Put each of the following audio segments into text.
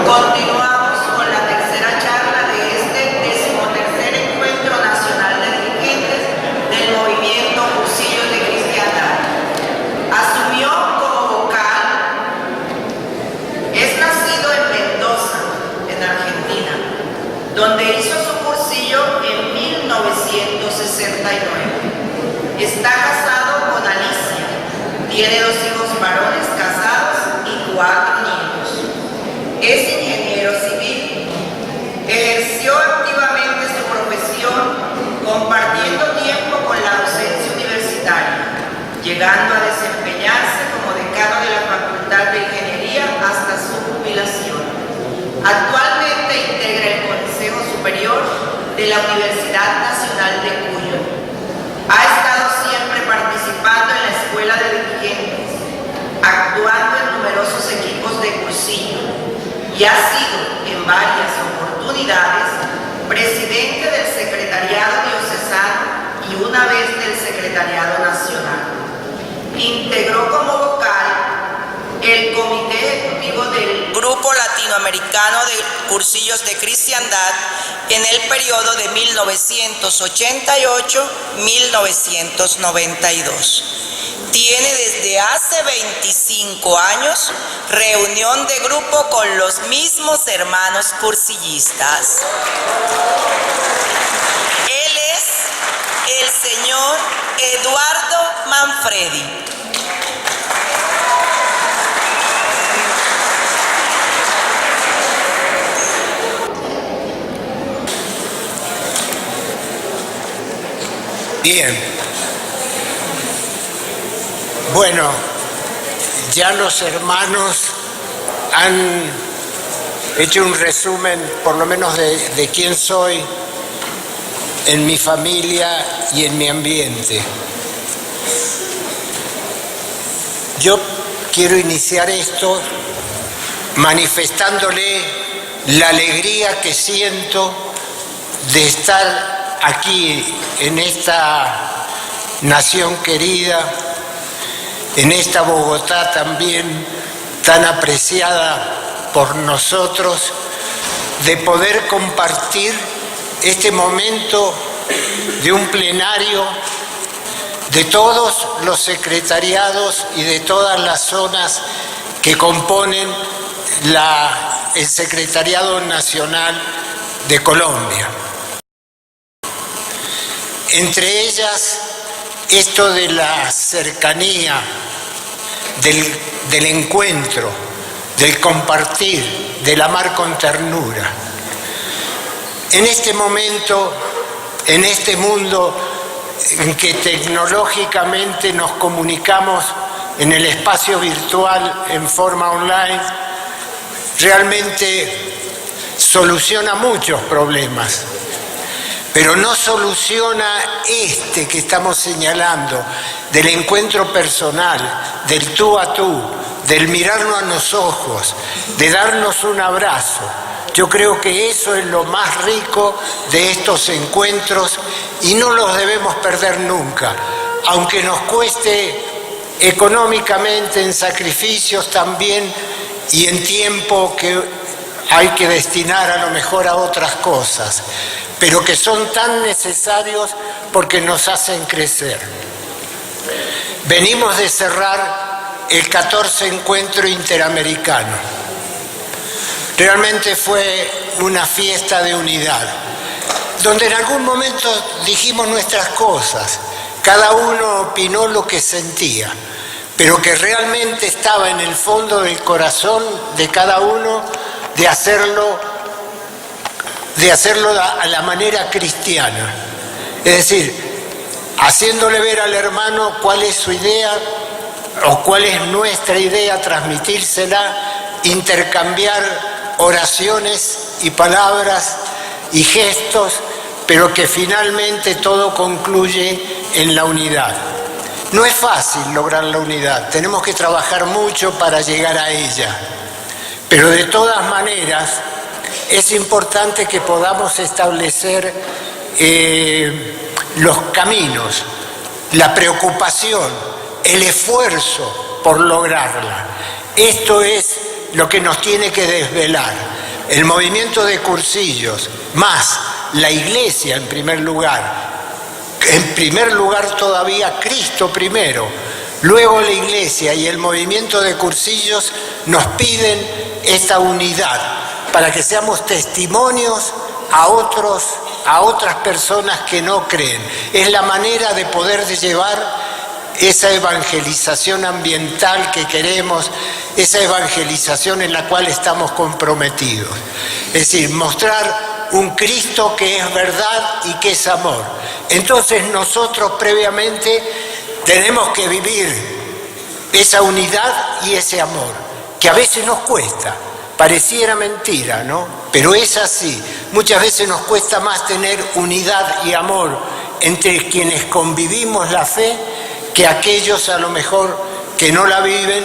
Continuamos con la tercera charla de este 13º Encuentro Nacional de Dirigentes del Movimiento Cursillos de Cristiandad. Asumió como vocal, es nacido en Mendoza, en Argentina, donde hizo su cursillo en 1969. Está casado con Alicia, tiene 2 hijos varones casados y 4 niños. Es ingeniero civil. Ejerció activamente su profesión, compartiendo tiempo con la docencia universitaria, llegando a desempeñarse como decano de la Facultad de Ingeniería hasta su jubilación. Actualmente integra el Consejo Superior de la Universidad Nacional de Cuyo. Ha estado siempre participando en la Escuela de Dirigentes, actuando en numerosos equipos de cursillo, y ha sido en varias oportunidades presidente del Secretariado Diocesano y una vez del Secretariado Nacional. Integró como vocal el Comité Ejecutivo del Grupo Latinoamericano de Cursillos de Cristiandad en el periodo de 1988-1992. Tiene desde hace 25 años reunión de grupo con los mismos hermanos cursillistas. Él es el señor Eduardo Manfredi. Bien. Bueno, ya los hermanos han hecho un resumen, por lo menos de quién soy en mi familia y en mi ambiente. Yo quiero iniciar esto manifestándole la alegría que siento de estar aquí en esta nación querida, en esta Bogotá también tan apreciada por nosotros, de poder compartir este momento de un plenario de todos los secretariados y de todas las zonas que componen el Secretariado Nacional de Colombia. Entre ellas, esto de la cercanía, del encuentro, del compartir, del amar con ternura. En este momento, en este mundo en que tecnológicamente nos comunicamos en el espacio virtual en forma online, realmente soluciona muchos problemas, pero no soluciona este que estamos señalando, del encuentro personal, del tú a tú, del mirarnos a los ojos, de darnos un abrazo. Yo creo que eso es lo más rico de estos encuentros y no los debemos perder nunca, aunque nos cueste económicamente, en sacrificios también y en tiempo que hay que destinar a lo mejor a otras cosas, pero que son tan necesarios porque nos hacen crecer. Venimos de cerrar el 14 Encuentro Interamericano. Realmente fue una fiesta de unidad, donde en algún momento dijimos nuestras cosas, cada uno opinó lo que sentía, pero que realmente estaba en el fondo del corazón de cada uno de hacerlo a la manera cristiana. Es decir, haciéndole ver al hermano cuál es su idea o cuál es nuestra idea, transmitírsela, intercambiar oraciones y palabras y gestos, pero que finalmente todo concluye en la unidad. No es fácil lograr la unidad, tenemos que trabajar mucho para llegar a ella, pero de todas maneras es importante que podamos establecer los caminos, la preocupación, el esfuerzo por lograrla. Esto es lo que nos tiene que desvelar. El movimiento de cursillos, más la Iglesia en primer lugar todavía Cristo primero, luego la Iglesia y el movimiento de cursillos nos piden esta unidad para que seamos testimonios a otras personas que no creen. Es la manera de poder llevar esa evangelización ambiental que queremos, esa evangelización en la cual estamos comprometidos. Es decir, mostrar un Cristo que es verdad y que es amor. Entonces nosotros previamente tenemos que vivir esa unidad y ese amor, que a veces nos cuesta, pareciera mentira, ¿no? Pero es así. Muchas veces nos cuesta más tener unidad y amor entre quienes convivimos la fe que aquellos a lo mejor que no la viven,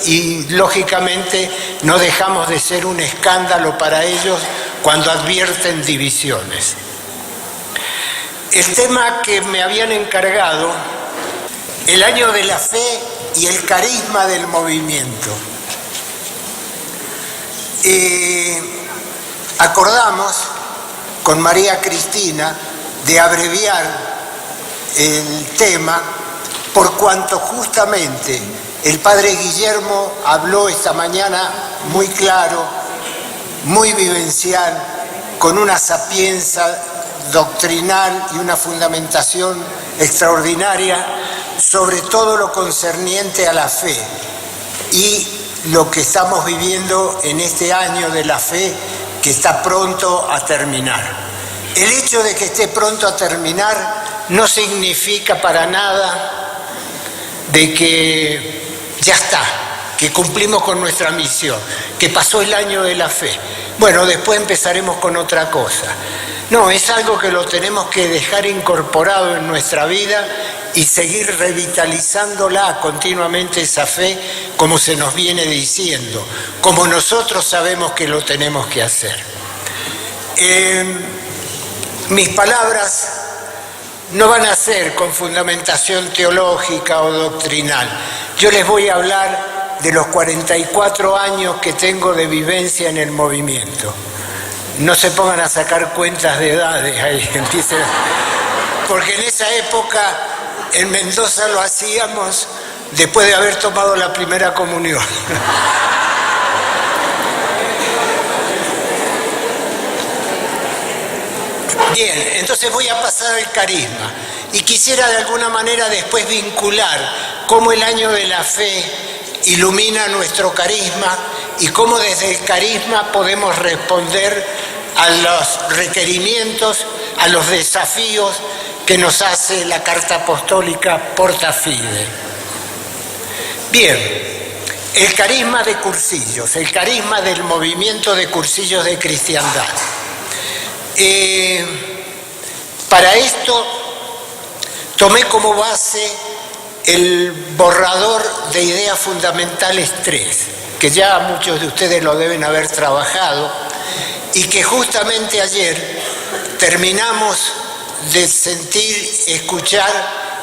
y lógicamente no dejamos de ser un escándalo para ellos cuando advierten divisiones. El tema que me habían encargado, el año de la fe y el carisma del movimiento. Acordamos con María Cristina de abreviar el tema, por cuanto justamente el padre Guillermo habló esta mañana muy claro, muy vivencial, con una sapienza doctrinal y una fundamentación extraordinaria sobre todo lo concerniente a la fe y lo que estamos viviendo en este año de la fe que está pronto a terminar. El hecho de que esté pronto a terminar no significa para nada de que ya está, que cumplimos con nuestra misión, que pasó el año de la fe. Bueno, después empezaremos con otra cosa. No, es algo que lo tenemos que dejar incorporado en nuestra vida y seguir revitalizándola continuamente, esa fe, como se nos viene diciendo, como nosotros sabemos que lo tenemos que hacer. Mis palabras no van a ser con fundamentación teológica o doctrinal. Yo les voy a hablar de los 44 años que tengo de vivencia en el movimiento. No se pongan a sacar cuentas de edades ahí, empiecen, porque en esa época en Mendoza lo hacíamos después de haber tomado la primera comunión. Bien, entonces voy a pasar al carisma y quisiera de alguna manera después vincular cómo el año de la fe ilumina nuestro carisma y cómo desde el carisma podemos responder a los requerimientos, a los desafíos que nos hace la carta apostólica Porta Fide. Bien, el carisma de cursillos, el carisma del movimiento de cursillos de cristiandad. Para esto tomé como base el borrador de ideas fundamentales 3, que ya muchos de ustedes lo deben haber trabajado y que justamente ayer terminamos de sentir, escuchar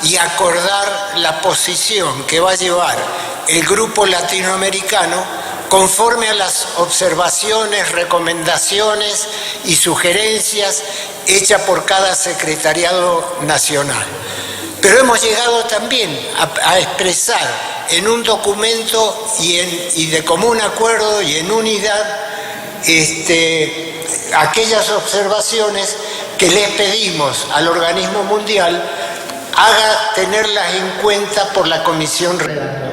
y acordar la posición que va a llevar el grupo latinoamericano conforme a las observaciones, recomendaciones y sugerencias hechas por cada secretariado nacional. Pero hemos llegado también a expresar en un documento y de común acuerdo y en unidad aquellas observaciones que les pedimos al organismo mundial haga tenerlas en cuenta por la comisión redactora.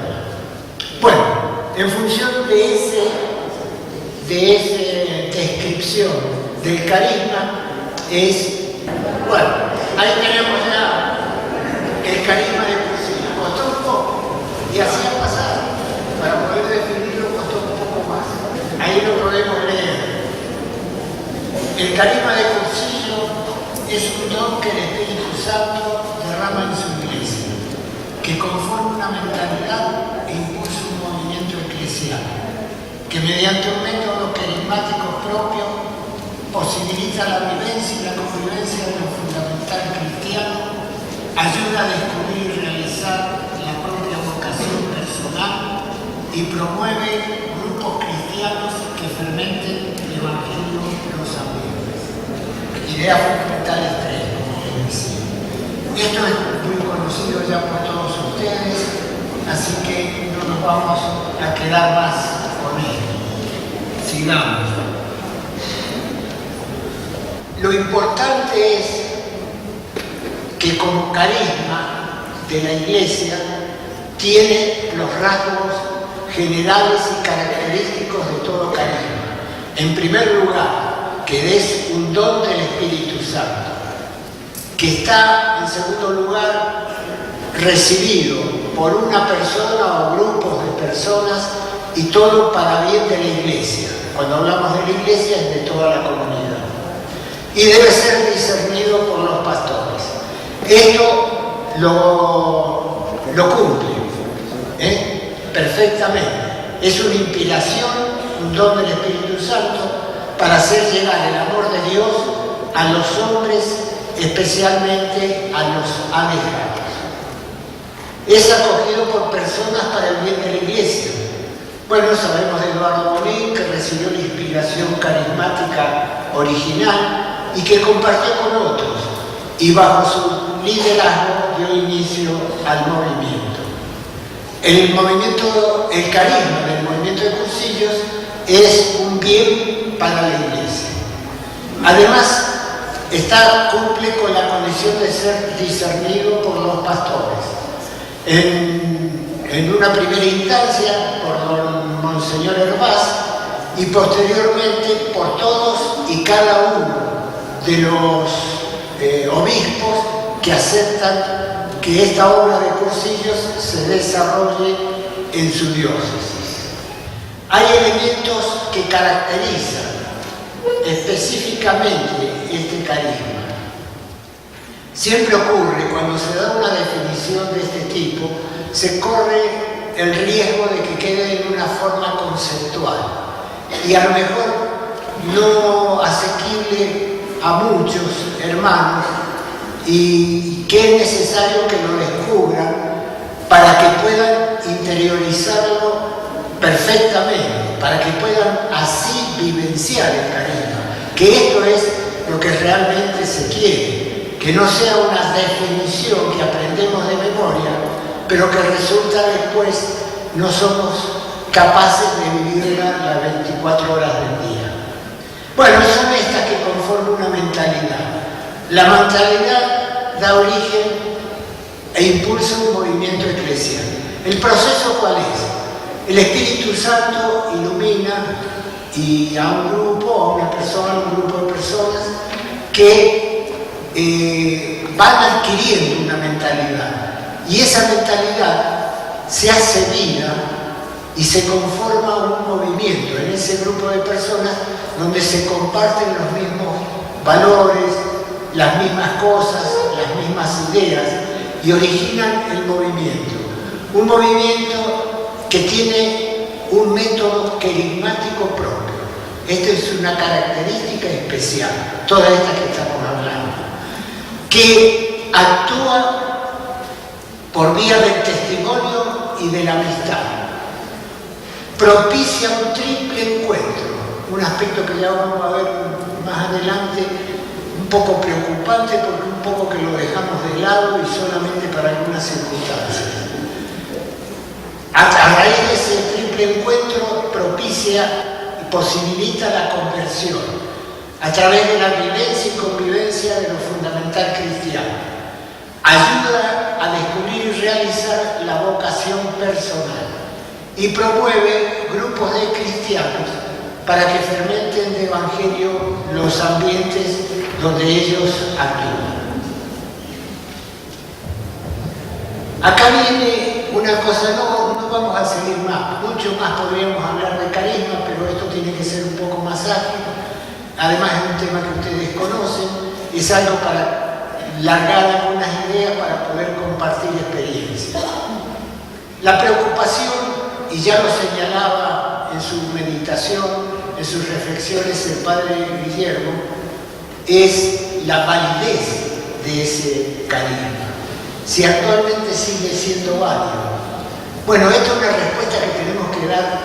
Bueno, en función de esa descripción del carisma bueno, ahí tenemos ya el carisma de cursillo. Costó un poco y así ha pasado. Para poder definirlo costó un poco más. Ahí lo podemos leer. El carisma de cursillo es un don que el Espíritu Santo derrama en su iglesia, que conforma una mentalidad e impulsa un movimiento eclesial, que mediante un método carismático propio posibilita la vivencia y la convivencia de lo fundamental cristiano, ayuda a descubrir y realizar la propia vocación personal y promueve grupos cristianos quedar más con él. Sigamos. Lo importante es que como carisma de la Iglesia tiene los rasgos generales y característicos de todo carisma. En primer lugar, que es un don del Espíritu Santo, que está, en segundo lugar, recibido por una persona o grupos de personas y todo para bien de la Iglesia. Cuando hablamos de la Iglesia es de toda la comunidad. Y debe ser discernido por los pastores. Esto lo cumple perfectamente. Es una inspiración, un don del Espíritu Santo para hacer llegar el amor de Dios a los hombres, especialmente a los alejados. Es acogido por personas para el bien de la Iglesia. Bueno, sabemos de Eduardo Bonín, que recibió la inspiración carismática original y que compartió con otros, y bajo su liderazgo dio inicio al movimiento. El carisma del movimiento de Cursillos es un bien para la Iglesia. Además, cumple con la condición de ser discernido por los pastores. En una primera instancia por don Monseñor Hervás y posteriormente por todos y cada uno de los obispos que aceptan que esta obra de Cursillos se desarrolle en su diócesis. Hay elementos que caracterizan específicamente este carisma. Siempre ocurre, cuando se da una definición de este tipo, se corre el riesgo de que quede en una forma conceptual y a lo mejor no asequible a muchos hermanos, y que es necesario que lo descubran para que puedan interiorizarlo perfectamente, para que puedan así vivenciar el carisma, que esto es lo que realmente se quiere, que no sea una definición que aprendemos de memoria, pero que resulta después no somos capaces de vivirla las 24 horas del día. Bueno, son estas que conforman una mentalidad. La mentalidad da origen e impulsa un movimiento eclesial. ¿El proceso cuál es? El Espíritu Santo ilumina y a un grupo, a una persona, a un grupo de personas que van adquiriendo una mentalidad. Y esa mentalidad se hace vida y se conforma un movimiento en ese grupo de personas donde se comparten los mismos valores, las mismas cosas, las mismas ideas y originan el movimiento. Un movimiento que tiene un método carismático propio. Esta es una característica especial, toda esta que estamos hablando, que actúa por vía del testimonio y de la amistad. Propicia un triple encuentro, un aspecto que ya vamos a ver más adelante, un poco preocupante porque un poco que lo dejamos de lado y solamente para algunas circunstancias. A raíz de ese triple encuentro propicia y posibilita la conversión a través de la vivencia y convivencia de lo fundamental cristiano. Ayuda a descubrir y realizar la vocación personal y promueve grupos de cristianos para que fermenten de evangelio los ambientes donde ellos actúan. Acá viene una cosa, no vamos a seguir más, mucho más podríamos hablar de carisma, pero esto tiene que ser un poco más ágil. Además es un tema que ustedes conocen, es algo para largar algunas ideas para poder compartir experiencias. La preocupación, y ya lo señalaba en su meditación, en sus reflexiones el padre Guillermo, es la validez de ese carisma. Si actualmente sigue siendo válido. Bueno, esta es una respuesta que tenemos que dar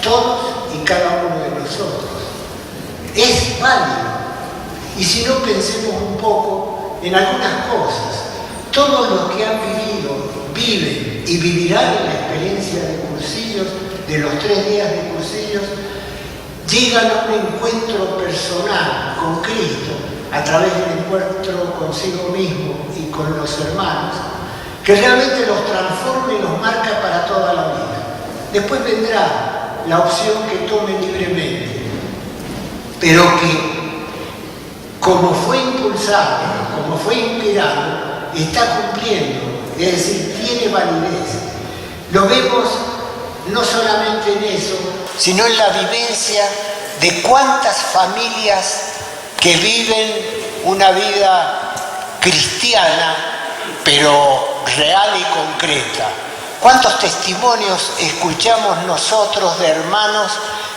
todos y cada uno de nosotros. Es válido. Y si no, pensemos un poco en algunas cosas. Todos los que han vivido, viven y vivirán la experiencia de Cursillos de los 3 días de cursillos llegan a un encuentro personal con Cristo a través del encuentro consigo mismo y con los hermanos, que realmente los transforma y los marca para toda la vida. Después vendrá la opción que tome libremente, pero que como fue impulsado, como fue inspirado, está cumpliendo, es decir, tiene validez. Lo vemos no solamente en eso, sino en la vivencia de cuántas familias que viven una vida cristiana, pero real y concreta. ¿Cuántos testimonios escuchamos nosotros de hermanos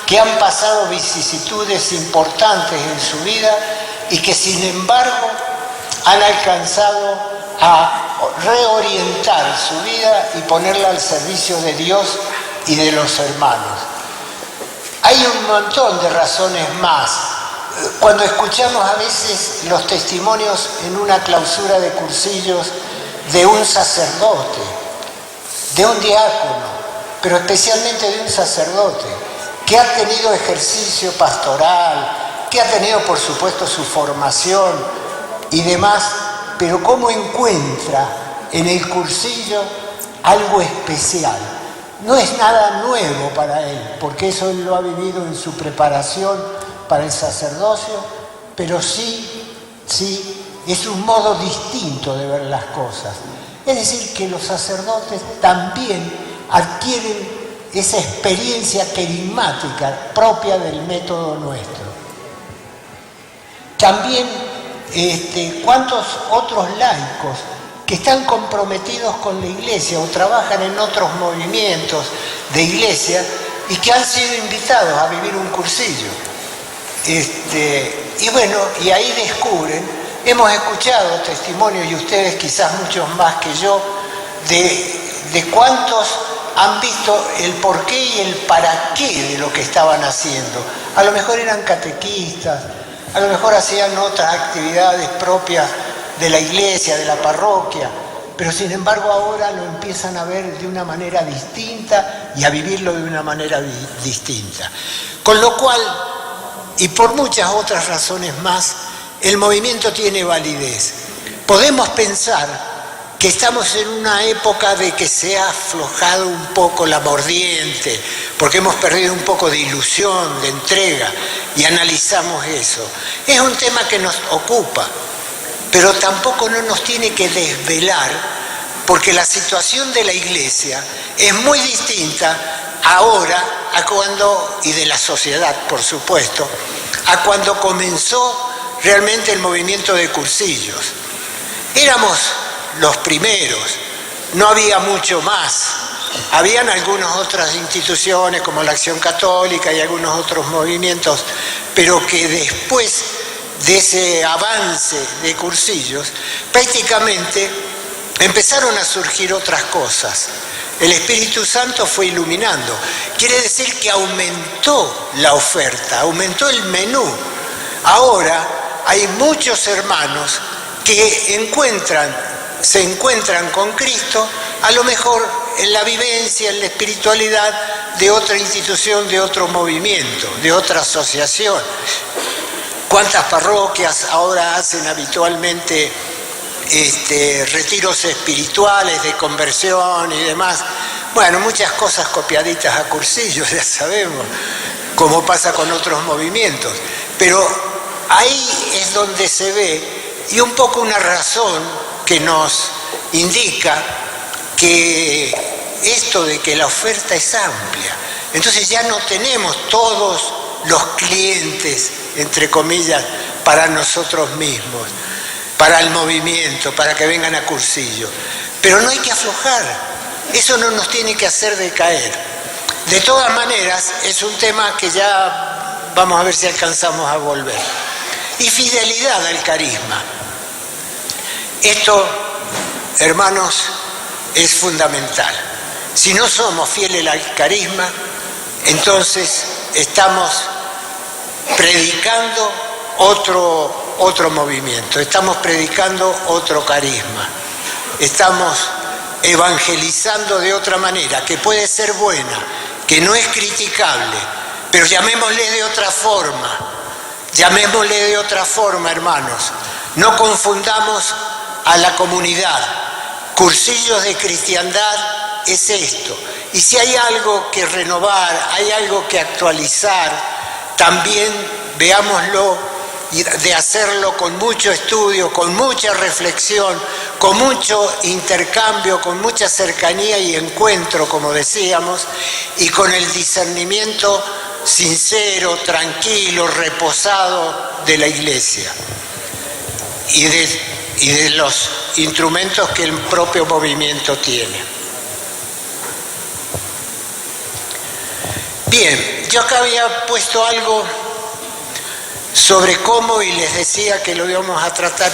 que han pasado vicisitudes importantes en su vida y que sin embargo han alcanzado a reorientar su vida y ponerla al servicio de Dios y de los hermanos? Hay un montón de razones más. Cuando escuchamos a veces los testimonios en una clausura de cursillos de un sacerdote, de un diácono, pero especialmente de un sacerdote, que ha tenido ejercicio pastoral, que ha tenido por supuesto su formación y demás, pero cómo encuentra en el cursillo algo especial. No es nada nuevo para él, porque eso él lo ha vivido en su preparación para el sacerdocio, pero sí es un modo distinto de ver las cosas. Es decir, que los sacerdotes también adquieren esa experiencia querigmática propia del método nuestro. También, ¿cuántos otros laicos que están comprometidos con la iglesia o trabajan en otros movimientos de iglesia y que han sido invitados a vivir un cursillo? Y bueno, y ahí descubren, hemos escuchado testimonios, y ustedes quizás muchos más que yo, de cuántos han visto el porqué y el para qué de lo que estaban haciendo. A lo mejor eran catequistas, a lo mejor hacían otras actividades propias de la iglesia, de la parroquia, pero sin embargo ahora lo empiezan a ver de una manera distinta y a vivirlo de una manera distinta. Con lo cual, y por muchas otras razones más, el movimiento tiene validez. Podemos pensar que estamos en una época de que se ha aflojado un poco la mordiente, porque hemos perdido un poco de ilusión, de entrega, y analizamos eso. Es un tema que nos ocupa, pero tampoco no nos tiene que desvelar, porque la situación de la iglesia es muy distinta ahora a cuando, y de la sociedad por supuesto, a cuando comenzó realmente el movimiento de cursillos. Éramos los primeros, no había mucho más. Habían algunas otras instituciones como la Acción Católica y algunos otros movimientos, pero que después de ese avance de cursillos, prácticamente empezaron a surgir otras cosas. El Espíritu Santo fue iluminando. Quiere decir que aumentó la oferta, aumentó el menú. Ahora hay muchos hermanos que se encuentran con Cristo, a lo mejor en la vivencia, en la espiritualidad de otra institución, de otro movimiento, de otra asociación. ¿Cuántas parroquias ahora hacen habitualmente retiros espirituales de conversión y demás? Bueno, muchas cosas copiaditas a cursillos, ya sabemos, como pasa con otros movimientos. Pero ahí es donde se ve, y un poco una razón que nos indica que esto de que la oferta es amplia. Entonces ya no tenemos todos los clientes, entre comillas, para nosotros mismos, para el movimiento, para que vengan a cursillo. Pero no hay que aflojar, eso no nos tiene que hacer decaer. De todas maneras, es un tema que ya vamos a ver si alcanzamos a volver. Y fidelidad al carisma. Esto, hermanos, es fundamental. Si no somos fieles al carisma, entonces estamos predicando otro movimiento, estamos predicando otro carisma, estamos evangelizando de otra manera, que puede ser buena que no es criticable, pero llamémosle de otra forma, hermanos. No confundamos a la comunidad. Cursillos de cristiandad es esto. Y si hay algo que renovar, hay algo que actualizar, también veámoslo y de hacerlo con mucho estudio, con mucha reflexión, con mucho intercambio, con mucha cercanía y encuentro, como decíamos, y con el discernimiento sincero, tranquilo, reposado de la Iglesia y de los instrumentos que el propio movimiento tiene. Bien, yo acá había puesto algo sobre cómo, y les decía que lo íbamos a tratar,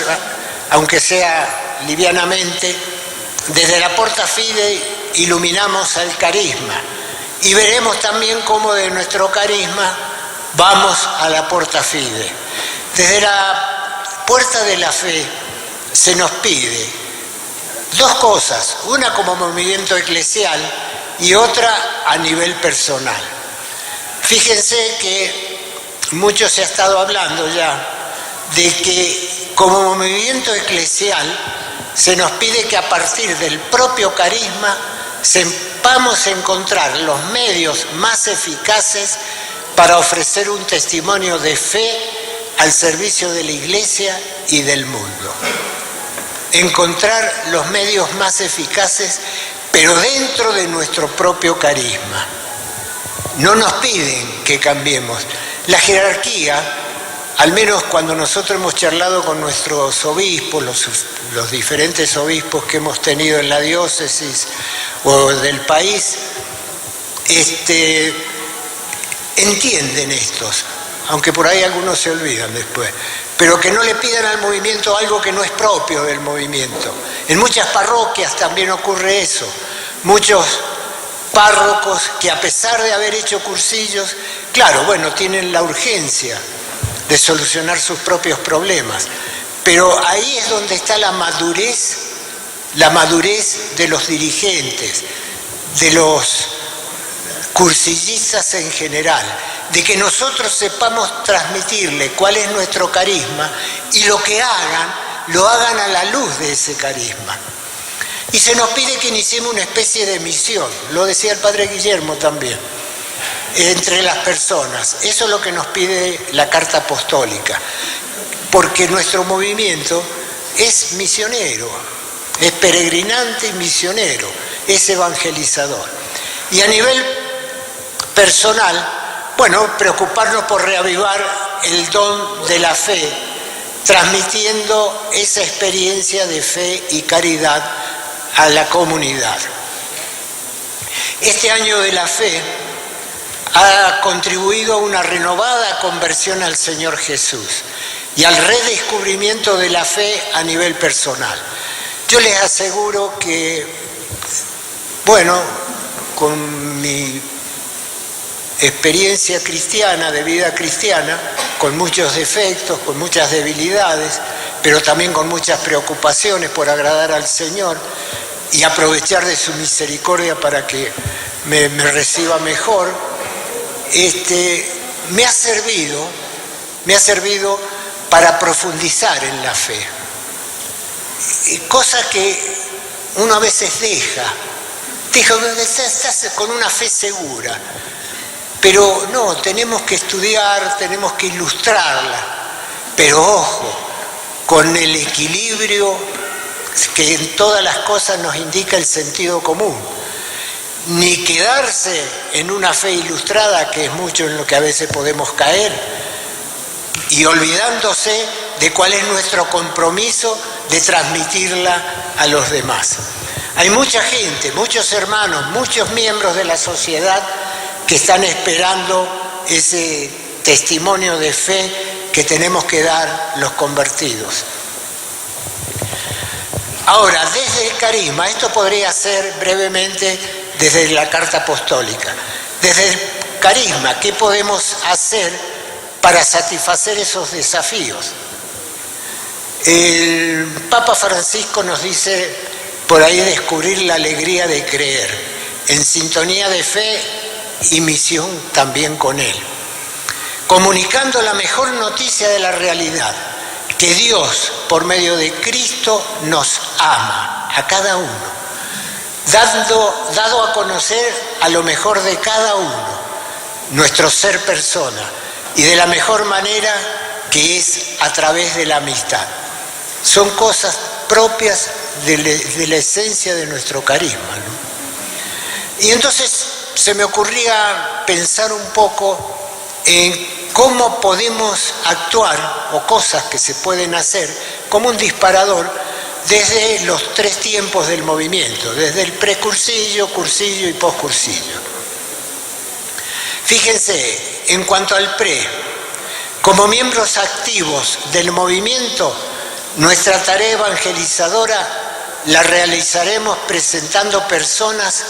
aunque sea livianamente, desde la Porta Fidei iluminamos al carisma, y veremos también cómo de nuestro carisma vamos a la Porta Fidei. Desde la Puerta de la Fe se nos pide dos cosas, una como movimiento eclesial y otra a nivel personal. Fíjense que mucho se ha estado hablando ya de que como movimiento eclesial se nos pide que a partir del propio carisma sepamos encontrar los medios más eficaces para ofrecer un testimonio de fe al servicio de la Iglesia y del mundo. Encontrar los medios más eficaces, pero dentro de nuestro propio carisma. No nos piden que cambiemos. La jerarquía, al menos cuando nosotros hemos charlado con nuestros obispos, los diferentes obispos que hemos tenido en la diócesis o del país, entienden estos, aunque por ahí algunos se olvidan después, pero que no le pidan al movimiento algo que no es propio del movimiento. En muchas parroquias también ocurre eso. Muchos párrocos que a pesar de haber hecho cursillos, claro, bueno, tienen la urgencia de solucionar sus propios problemas, pero ahí es donde está la madurez de los dirigentes, de los cursillistas en general, de que nosotros sepamos transmitirle cuál es nuestro carisma y lo que hagan, lo hagan a la luz de ese carisma. Y se nos pide que iniciemos una especie de misión, lo decía el padre Guillermo también, entre las personas. Eso es lo que nos pide la Carta Apostólica, porque nuestro movimiento es misionero, es peregrinante y misionero, es evangelizador. Y a nivel personal, bueno, preocuparnos por reavivar el don de la fe, transmitiendo esa experiencia de fe y caridad a la comunidad. Este año de la fe ha contribuido a una renovada conversión al Señor Jesús y al redescubrimiento de la fe a nivel personal. Yo les aseguro que, bueno, con mi experiencia cristiana, de vida cristiana, con muchos defectos, con muchas debilidades, pero también con muchas preocupaciones por agradar al Señor y aprovechar de su misericordia para que me reciba mejor, me ha servido para profundizar en la fe. Cosa que uno a veces deja con una fe segura, pero no, tenemos que estudiar, tenemos que ilustrarla, pero ojo, con el equilibrio que en todas las cosas nos indica el sentido común. Ni quedarse en una fe ilustrada, que es mucho en lo que a veces podemos caer, y olvidándose de cuál es nuestro compromiso de transmitirla a los demás. Hay mucha gente, muchos hermanos, muchos miembros de la sociedad que están esperando ese testimonio de fe que tenemos que dar los convertidos. Ahora, desde el carisma, esto podría ser brevemente desde la Carta Apostólica. Desde el carisma, ¿qué podemos hacer para satisfacer esos desafíos? El Papa Francisco nos dice por ahí descubrir la alegría de creer, en sintonía de fe y misión también con Él, comunicando la mejor noticia de la realidad, que Dios, por medio de Cristo, nos ama a cada uno, dado a conocer a lo mejor de cada uno, nuestro ser persona, y de la mejor manera que es a través de la amistad. Son cosas propias de la esencia de nuestro carisma, ¿no? Y entonces se me ocurría pensar un poco en cómo podemos actuar, o cosas que se pueden hacer como un disparador desde los tres tiempos del movimiento, desde el precursillo, cursillo y poscursillo. Fíjense, en cuanto al pre, como miembros activos del movimiento, nuestra tarea evangelizadora la realizaremos presentando personas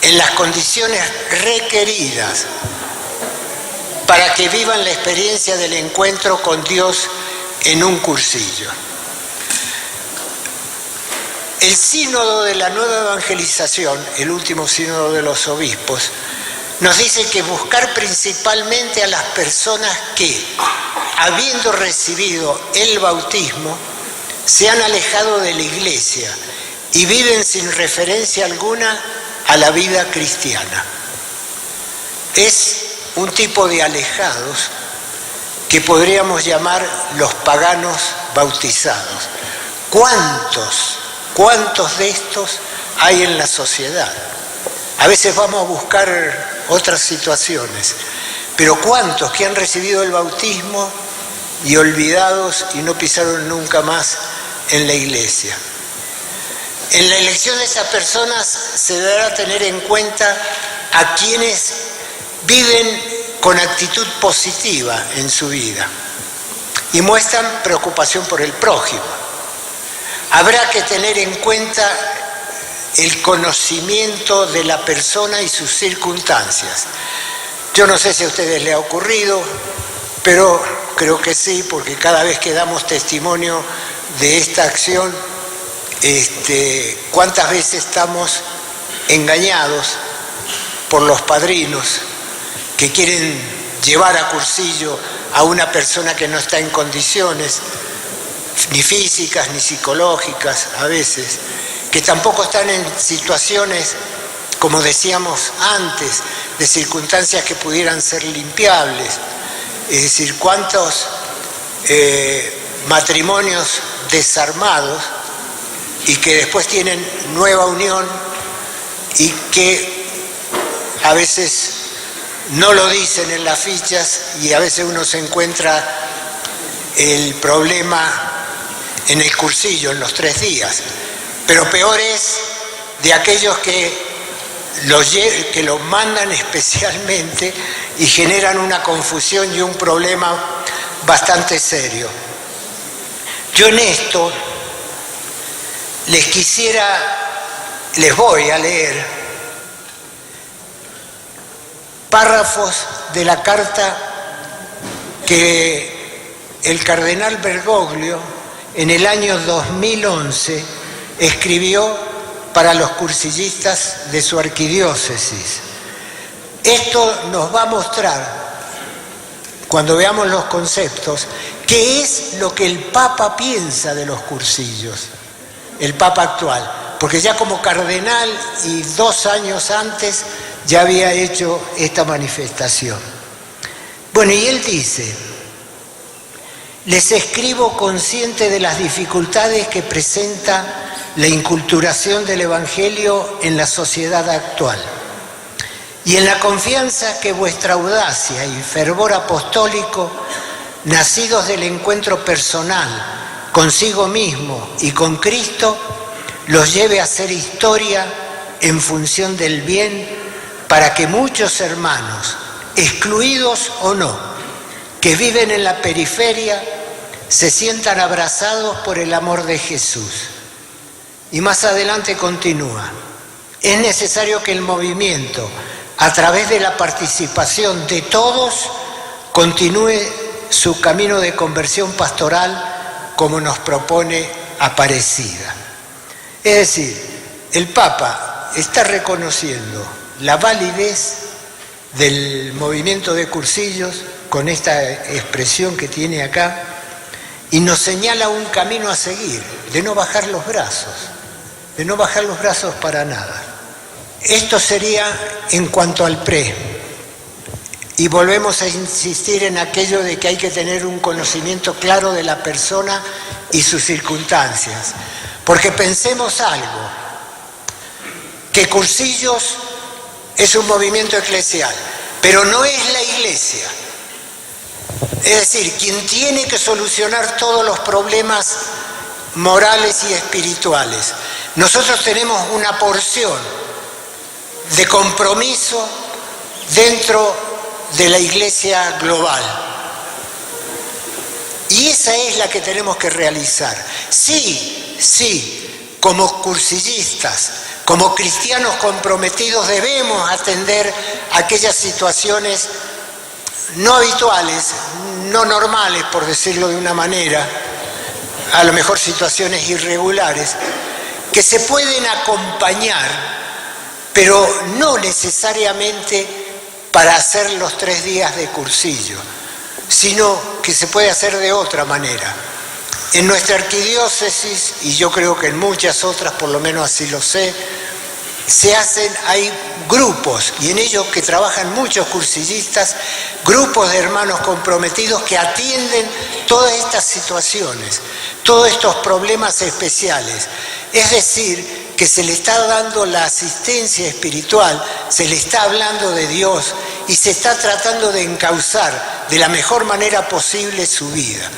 en las condiciones requeridas para que vivan la experiencia del encuentro con Dios en un cursillo. El sínodo de la nueva evangelización, el último sínodo de los obispos, nos dice que buscar principalmente a las personas que, habiendo recibido el bautismo, se han alejado de la iglesia y viven sin referencia alguna a la vida cristiana. Es un tipo de alejados que podríamos llamar los paganos bautizados. ¿Cuántos de estos hay en la sociedad? A veces vamos a buscar otras situaciones, pero ¿cuántos que han recibido el bautismo y olvidados y no pisaron nunca más en la iglesia? En la elección de esas personas se deberá tener en cuenta a quienes viven con actitud positiva en su vida y muestran preocupación por el prójimo. Habrá que tener en cuenta el conocimiento de la persona y sus circunstancias. Yo no sé si a ustedes les ha ocurrido, pero creo que sí, porque cada vez que damos testimonio de esta acción, cuántas veces estamos engañados por los padrinos que quieren llevar a cursillo a una persona que no está en condiciones, ni físicas ni psicológicas a veces, que tampoco están en situaciones, como decíamos antes, de circunstancias que pudieran ser limpiables. Es decir, cuántos matrimonios desarmados y que después tienen nueva unión y que a veces no lo dicen en las fichas, y a veces uno se encuentra el problema en el cursillo, en los 3 días. Pero peor es de aquellos que los mandan especialmente y generan una confusión y un problema bastante serio. Yo en esto les voy a leer párrafos de la carta que el cardenal Bergoglio en el año 2011 escribió para los cursillistas de su arquidiócesis. Esto nos va a mostrar, cuando veamos los conceptos, qué es lo que el Papa piensa de los cursillos, el Papa actual, porque ya como cardenal y 2 años antes ya había hecho esta manifestación. Bueno, y él dice: les escribo consciente de las dificultades que presenta la inculturación del Evangelio en la sociedad actual, y en la confianza que vuestra audacia y fervor apostólico, nacidos del encuentro personal consigo mismo y con Cristo, los lleve a hacer historia en función del bien, para que muchos hermanos, excluidos o no, que viven en la periferia, se sientan abrazados por el amor de Jesús. Y más adelante continúa: es necesario que el movimiento, a través de la participación de todos, continúe su camino de conversión pastoral como nos propone Aparecida. Es decir, el Papa está reconociendo la validez del movimiento de cursillos, con esta expresión que tiene acá, y nos señala un camino a seguir, de no bajar los brazos para nada. Esto sería en cuanto al pre. Y volvemos a insistir en aquello de que hay que tener un conocimiento claro de la persona y sus circunstancias. Porque pensemos algo, que Cursillos es un movimiento eclesial, pero no es la Iglesia. Es decir, quien tiene que solucionar todos los problemas morales y espirituales. Nosotros tenemos una porción de compromiso dentro de la Iglesia global. Y esa es la que tenemos que realizar. Sí, como cursillistas, como cristianos comprometidos, debemos atender aquellas situaciones no habituales, no normales, por decirlo de una manera, a lo mejor situaciones irregulares, que se pueden acompañar, pero no necesariamente para hacer los 3 días de cursillo, sino que se puede hacer de otra manera. En nuestra arquidiócesis, y yo creo que en muchas otras, por lo menos así lo sé, hay grupos, y en ellos que trabajan muchos cursillistas, grupos de hermanos comprometidos que atienden todas estas situaciones, todos estos problemas especiales. Es decir, que se le está dando la asistencia espiritual, se le está hablando de Dios y se está tratando de encauzar de la mejor manera posible su vida.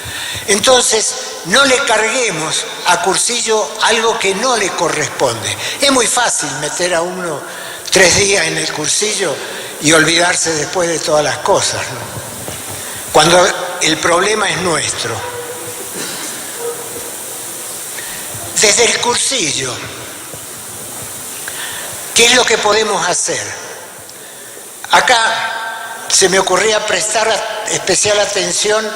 Entonces, no le carguemos a Cursillo algo que no le corresponde. Es muy fácil meter a uno 3 días en el cursillo y olvidarse después de todas las cosas, ¿no? Cuando el problema es nuestro. Desde el cursillo, ¿qué es lo que podemos hacer? Acá se me ocurría prestar especial atención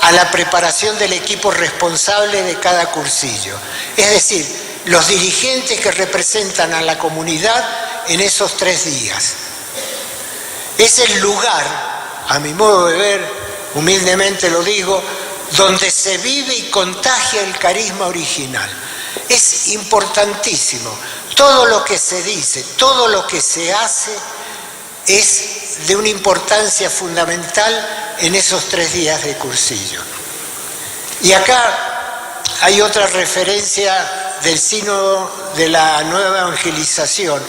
a la preparación del equipo responsable de cada cursillo. Es decir, los dirigentes que representan a la comunidad en esos 3 días. Es el lugar, a mi modo de ver, humildemente lo digo, donde se vive y contagia el carisma original. Es importantísimo. Todo lo que se dice, todo lo que se hace es de una importancia fundamental en esos 3 días de cursillo. Y acá hay otra referencia del sínodo de la nueva evangelización,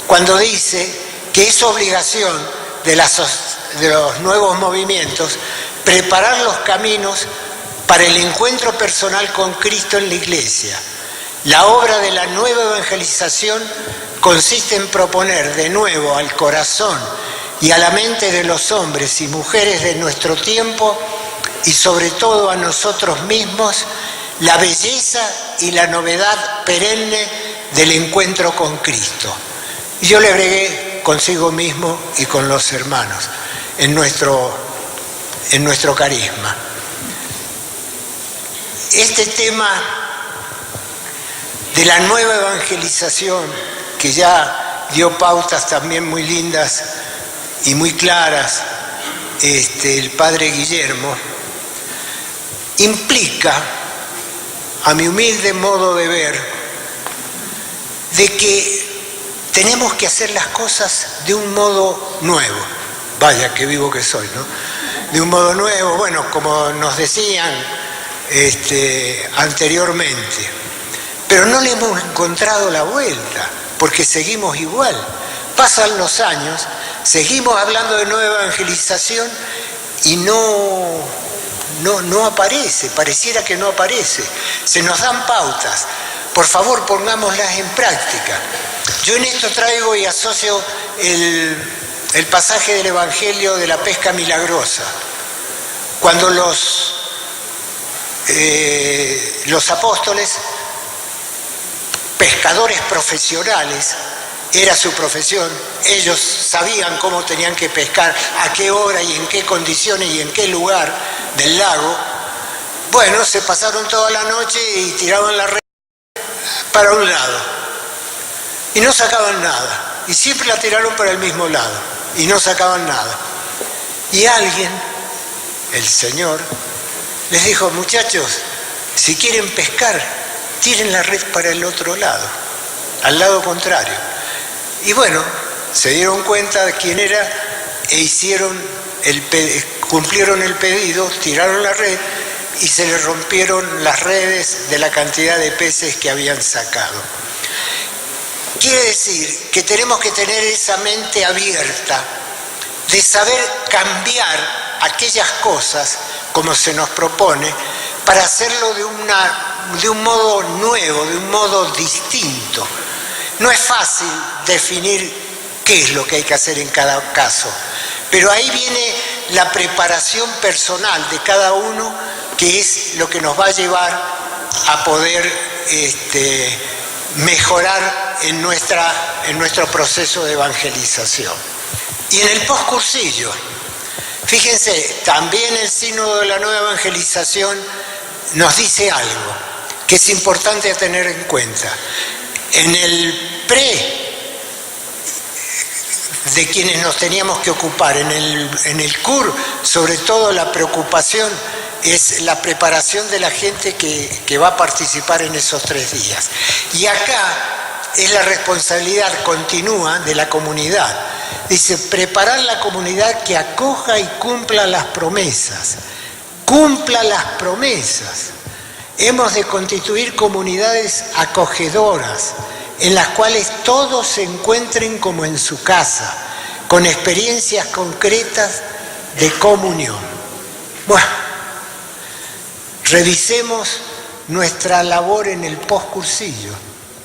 cuando dice que es obligación de los nuevos movimientos preparar los caminos para el encuentro personal con Cristo en la Iglesia. La obra de la nueva evangelización consiste en proponer de nuevo al corazón y a la mente de los hombres y mujeres de nuestro tiempo y sobre todo a nosotros mismos la belleza y la novedad perenne del encuentro con Cristo. Y yo le agregué consigo mismo y con los hermanos en nuestro carisma. Este tema de la nueva evangelización, que ya dio pautas también muy lindas y muy claras el padre Guillermo, implica, a mi humilde modo de ver, de que tenemos que hacer las cosas de un modo nuevo. Vaya, qué vivo que soy, ¿no? De un modo nuevo, bueno, como nos decían anteriormente. Pero no le hemos encontrado la vuelta, porque seguimos igual. Pasan los años, seguimos hablando de nueva evangelización y no aparece, pareciera que no aparece. Se nos dan pautas, por favor pongámoslas en práctica. Yo en esto traigo y asocio el pasaje del Evangelio de la pesca milagrosa, cuando los apóstoles, pescadores profesionales, era su profesión, ellos sabían cómo tenían que pescar, a qué hora y en qué condiciones y en qué lugar del lago. Bueno, se pasaron toda la noche y tiraban la red para un lado y no sacaban nada. y siempre la tiraron para el mismo lado y no sacaban nada. Y alguien, el Señor, les dijo: muchachos, si quieren pescar, tiren la red para el otro lado, al lado contrario. Y bueno, se dieron cuenta de quién era e cumplieron el pedido, tiraron la red y se les rompieron las redes de la cantidad de peces que habían sacado. Quiere decir que tenemos que tener esa mente abierta de saber cambiar aquellas cosas como se nos propone para hacerlo de un modo nuevo, de un modo distinto. No es fácil definir qué es lo que hay que hacer en cada caso, pero ahí viene la preparación personal de cada uno, que es lo que nos va a llevar a poder mejorar en nuestro proceso de evangelización. Y en el postcursillo, fíjense, también el Sínodo de la Nueva Evangelización nos dice algo que es importante a tener en cuenta. En el de quienes nos teníamos que ocupar, en el CUR, sobre todo la preocupación es la preparación de la gente que va a participar en esos 3 días. Y acá es la responsabilidad continua de la comunidad. Dice: preparar la comunidad que acoja y cumpla las promesas. Cumpla las promesas. Hemos de constituir comunidades acogedoras, en las cuales todos se encuentren como en su casa, con experiencias concretas de comunión. Bueno, revisemos nuestra labor en el postcursillo,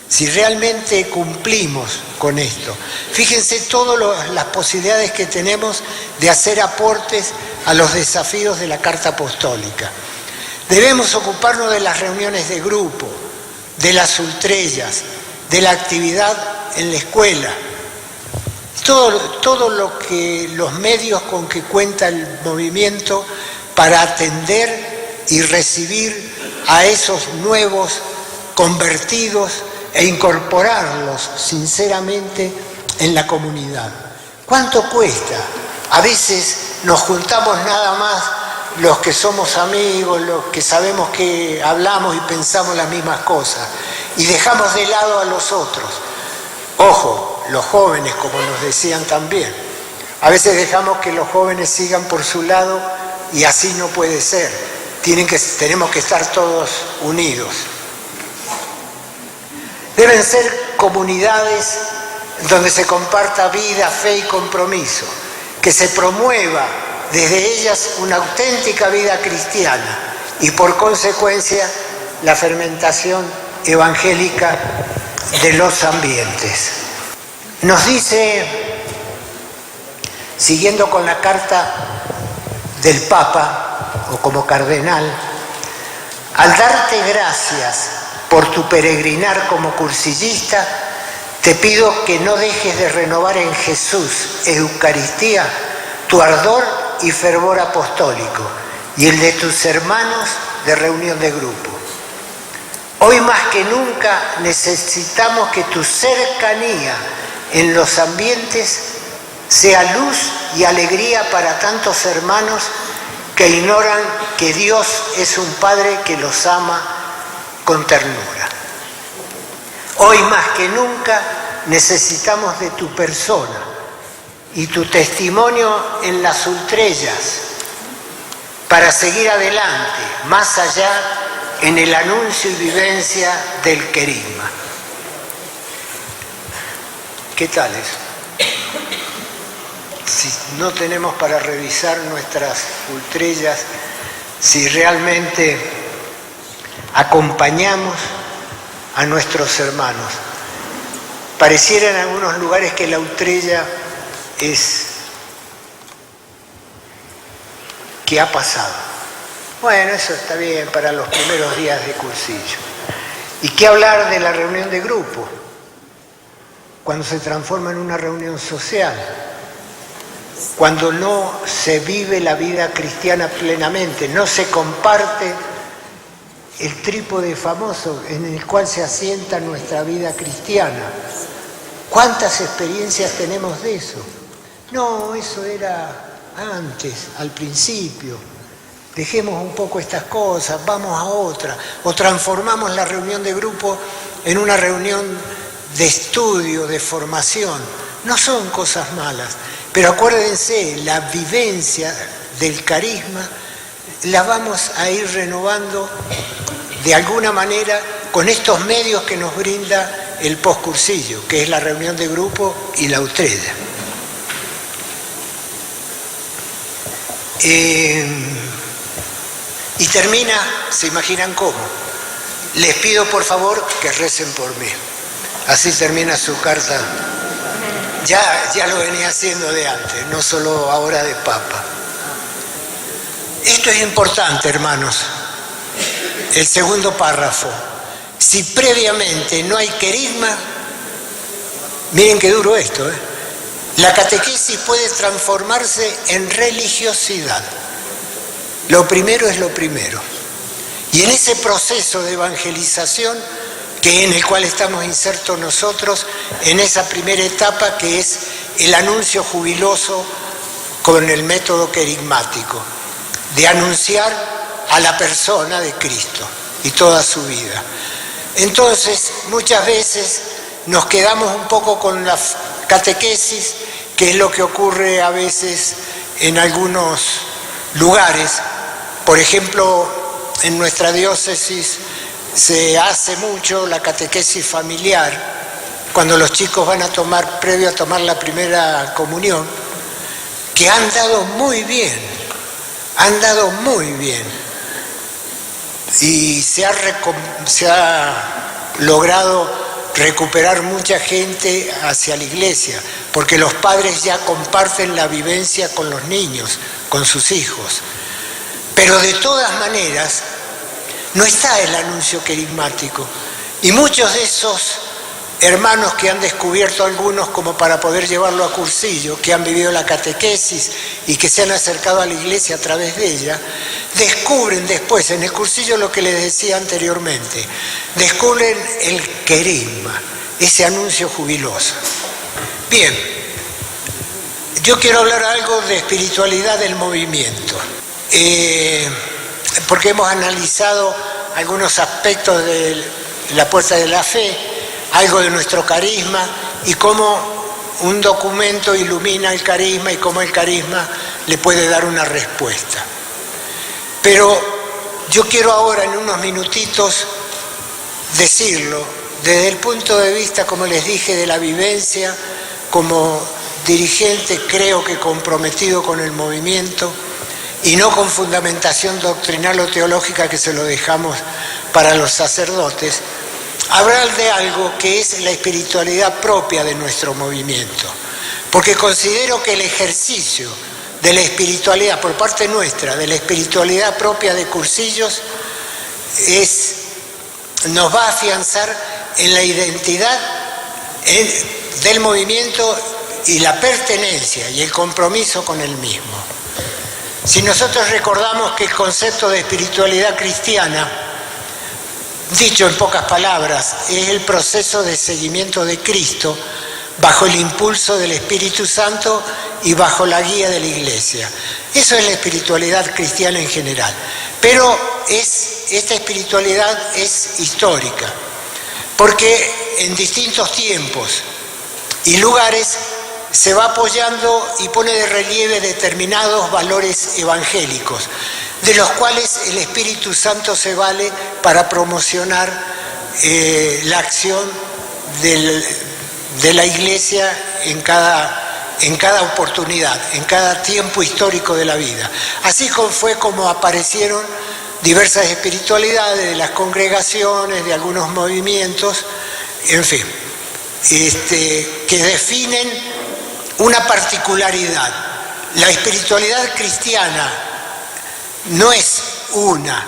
si realmente cumplimos con esto. Fíjense todas las posibilidades que tenemos de hacer aportes a los desafíos de la Carta Apostólica. Debemos ocuparnos de las reuniones de grupo, de las ultrellas, de la actividad en la escuela, todo los medios con que cuenta el movimiento para atender y recibir a esos nuevos convertidos e incorporarlos sinceramente en la comunidad. ¿Cuánto cuesta? A veces nos juntamos nada más los que somos amigos, los que sabemos que hablamos y pensamos las mismas cosas, y dejamos de lado a los otros. Ojo, los jóvenes, como nos decían también. A veces dejamos que los jóvenes sigan por su lado y así no puede ser. Tenemos que estar todos unidos. Deben ser comunidades donde se comparta vida, fe y compromiso, que se promueva desde ellas una auténtica vida cristiana y por consecuencia la fermentación evangélica de los ambientes. Nos dice, siguiendo con la carta del Papa o como cardenal: al darte gracias por tu peregrinar como cursillista, te pido que no dejes de renovar en Jesús, Eucaristía, tu ardor y fervor apostólico y el de tus hermanos de reunión de grupo. Hoy más que nunca necesitamos que tu cercanía en los ambientes sea luz y alegría para tantos hermanos que ignoran que Dios es un Padre que los ama con ternura. Hoy más que nunca necesitamos de tu persona y tu testimonio en las ultrellas para seguir adelante, más allá en el anuncio y vivencia del querigma. ¿Qué tal eso? Si no tenemos para revisar nuestras ultrellas, si realmente acompañamos a nuestros hermanos. Pareciera en algunos lugares que la ultrella es ¿qué ha pasado? Bueno, eso está bien para los primeros días de cursillo. ¿Y qué hablar de la reunión de grupo? Cuando se transforma en una reunión social, cuando no se vive la vida cristiana plenamente, no se comparte el trípode famoso en el cual se asienta nuestra vida cristiana. ¿Cuántas experiencias tenemos de eso? No, eso era antes, al principio. Dejemos un poco estas cosas, vamos a otra. O transformamos la reunión de grupo en una reunión de estudio, de formación. No son cosas malas, pero acuérdense, la vivencia del carisma la vamos a ir renovando de alguna manera con estos medios que nos brinda el postcursillo, que es la reunión de grupo y la Utrella. Y termina, ¿se imaginan cómo? Les pido por favor que recen por mí. Así termina su carta. Ya lo venía haciendo de antes, no solo ahora de Papa. Esto es importante, hermanos. El segundo párrafo. Si previamente no hay querisma, miren qué duro esto, la catequesis puede transformarse en religiosidad. Lo primero es lo primero. Y en ese proceso de evangelización, que en el cual estamos insertos nosotros, en esa primera etapa que es el anuncio jubiloso con el método querigmático, de anunciar a la persona de Cristo y toda su vida. Entonces, muchas veces nos quedamos un poco con la catequesis, que es lo que ocurre a veces en algunos lugares. Por ejemplo, en nuestra diócesis se hace mucho la catequesis familiar, cuando los chicos van a tomar, previo a tomar la primera comunión, que han dado muy bien. Y se ha logrado recuperar mucha gente hacia la iglesia, porque los padres ya comparten la vivencia con los niños, con sus hijos. Pero de todas maneras, no está el anuncio querigmático. Y muchos de esos hermanos que han descubierto algunos como para poder llevarlo a cursillo, que han vivido la catequesis y que se han acercado a la iglesia a través de ella, descubren después en el cursillo lo que les decía anteriormente, descubren el querigma, ese anuncio jubiloso. Bien, yo quiero hablar algo de espiritualidad del movimiento, porque hemos analizado algunos aspectos de la puerta de la fe, algo de nuestro carisma y cómo un documento ilumina el carisma y cómo el carisma le puede dar una respuesta. Pero yo quiero ahora en unos minutitos decirlo desde el punto de vista, como les dije, de la vivencia como dirigente, creo que comprometido con el movimiento y no con fundamentación doctrinal o teológica que se lo dejamos para los sacerdotes. Hablar de algo que es la espiritualidad propia de nuestro movimiento, porque considero que el ejercicio de la espiritualidad por parte nuestra, de la espiritualidad propia de cursillos, nos va a afianzar en la identidad del movimiento y la pertenencia y el compromiso con el mismo. Si nosotros recordamos que el concepto de espiritualidad cristiana, dicho en pocas palabras, es el proceso de seguimiento de Cristo bajo el impulso del Espíritu Santo y bajo la guía de la Iglesia. Eso es la espiritualidad cristiana en general. Pero esta espiritualidad es histórica, porque en distintos tiempos y lugares se va apoyando y pone de relieve determinados valores evangélicos, de los cuales el Espíritu Santo se vale para promocionar la acción de la Iglesia en cada oportunidad, en cada tiempo histórico de la vida. Así fue como aparecieron diversas espiritualidades de las congregaciones, de algunos movimientos, en fin, que definen una particularidad. La espiritualidad cristiana no es una,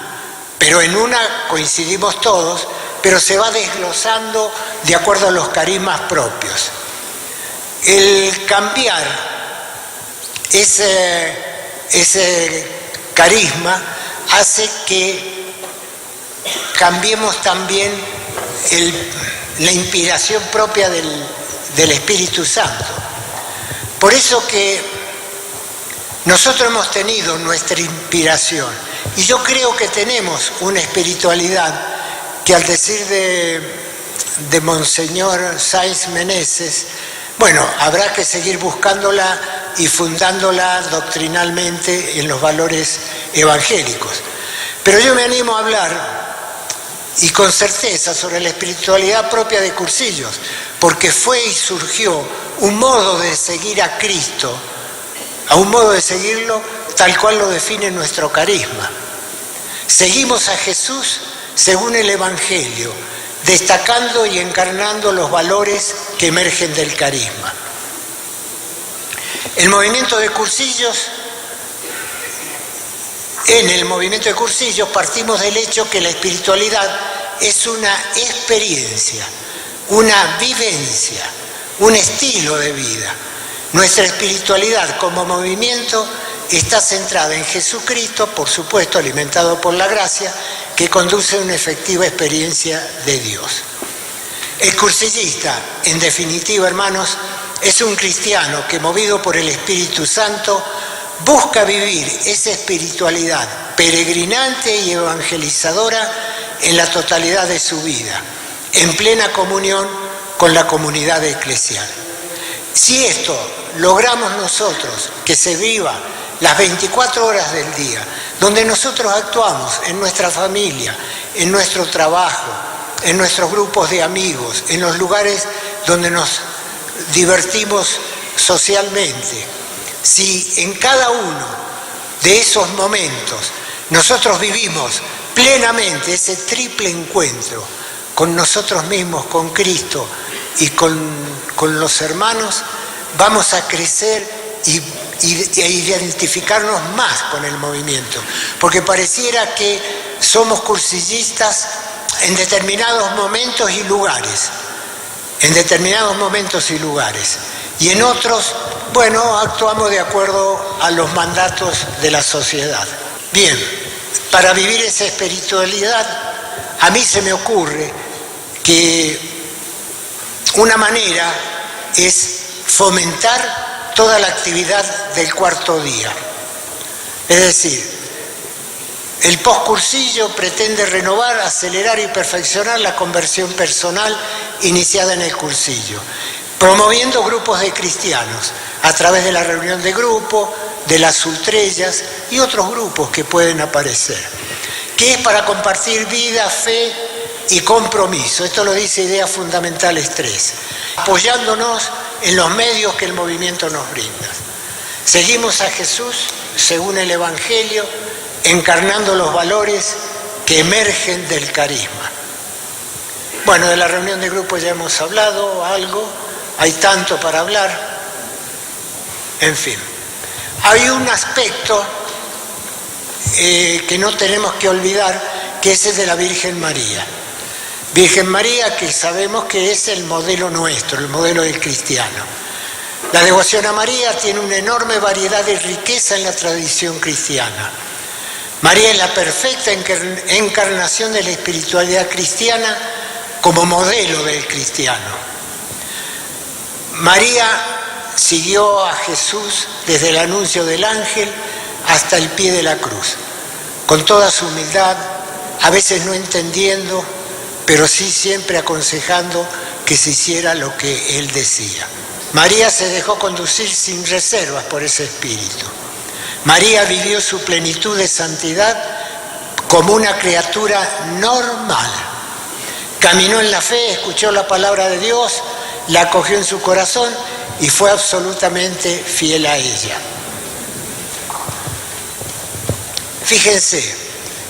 pero en una coincidimos todos, pero se va desglosando de acuerdo a los carismas propios. El cambiar ese carisma hace que cambiemos también la inspiración propia del Espíritu Santo. Por eso que nosotros hemos tenido nuestra inspiración, y yo creo que tenemos una espiritualidad que, al decir de Monseñor Sáenz Meneses, bueno, habrá que seguir buscándola y fundándola doctrinalmente en los valores evangélicos. Pero yo me animo a hablar, y con certeza, sobre la espiritualidad propia de Cursillos, porque fue y surgió un modo de seguir a Cristo, a un modo de seguirlo tal cual lo define nuestro carisma. Seguimos a Jesús según el Evangelio, destacando y encarnando los valores que emergen del carisma. En el movimiento de Cursillos partimos del hecho que la espiritualidad es una experiencia, una vivencia, un estilo de vida. Nuestra espiritualidad como movimiento está centrada en Jesucristo, por supuesto alimentado por la gracia, que conduce a una efectiva experiencia de Dios. El cursillista, en definitiva, hermanos, es un cristiano que, movido por el Espíritu Santo, busca vivir esa espiritualidad peregrinante y evangelizadora en la totalidad de su vida, en plena comunión con la comunidad eclesial. Si esto logramos nosotros, que se viva las 24 horas del día, donde nosotros actuamos en nuestra familia, en nuestro trabajo, en nuestros grupos de amigos, en los lugares donde nos divertimos socialmente, si en cada uno de esos momentos nosotros vivimos plenamente ese triple encuentro con nosotros mismos, con Cristo y con los hermanos, vamos a crecer y identificarnos más con el movimiento, porque pareciera que somos cursillistas en determinados momentos y lugares, y en otros, bueno, actuamos de acuerdo a los mandatos de la sociedad. Bien, para vivir esa espiritualidad, a mí se me ocurre que una manera es fomentar toda la actividad del cuarto día. Es decir, el postcursillo pretende renovar, acelerar y perfeccionar la conversión personal iniciada en el cursillo, promoviendo grupos de cristianos a través de la reunión de grupo, de las ultrellas y otros grupos que pueden aparecer, que es para compartir vida, fe y compromiso. Esto lo dice Ideas Fundamentales 3, apoyándonos en los medios que el movimiento nos brinda. Seguimos a Jesús según el Evangelio, encarnando los valores que emergen del carisma. Bueno, de la reunión de grupo ya hemos hablado algo, hay tanto para hablar, en fin. Hay un aspecto que no tenemos que olvidar, que es el de la Virgen María. Virgen María, que sabemos que es el modelo nuestro, el modelo del cristiano. La devoción a María tiene una enorme variedad y riqueza en la tradición cristiana. María es la perfecta encarnación de la espiritualidad cristiana como modelo del cristiano. María siguió a Jesús desde el anuncio del ángel hasta el pie de la cruz, con toda su humildad, a veces no entendiendo, pero sí siempre aconsejando que se hiciera lo que él decía. María se dejó conducir sin reservas por ese espíritu. María vivió su plenitud de santidad como una criatura normal. Caminó en la fe, escuchó la palabra de Dios, la acogió en su corazón y fue absolutamente fiel a ella. Fíjense,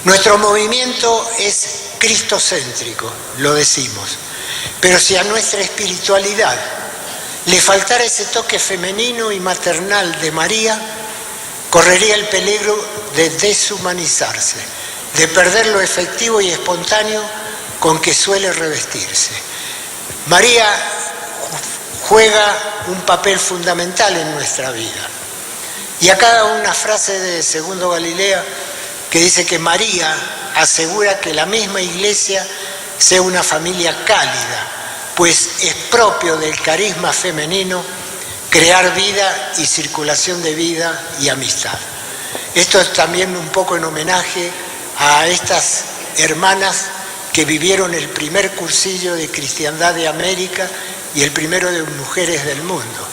nuestro movimiento es cristocéntrico, lo decimos, pero si a nuestra espiritualidad le faltara ese toque femenino y maternal de María, correría el peligro de deshumanizarse, de perder lo efectivo y espontáneo con que suele revestirse. María juega un papel fundamental en nuestra vida. Y acá una frase de Segundo Galilea que dice que María asegura que la misma Iglesia sea una familia cálida, pues es propio del carisma femenino crear vida y circulación de vida y amistad. Esto es también un poco en homenaje a estas hermanas que vivieron el primer cursillo de Cristiandad de América y el primero de Mujeres del Mundo.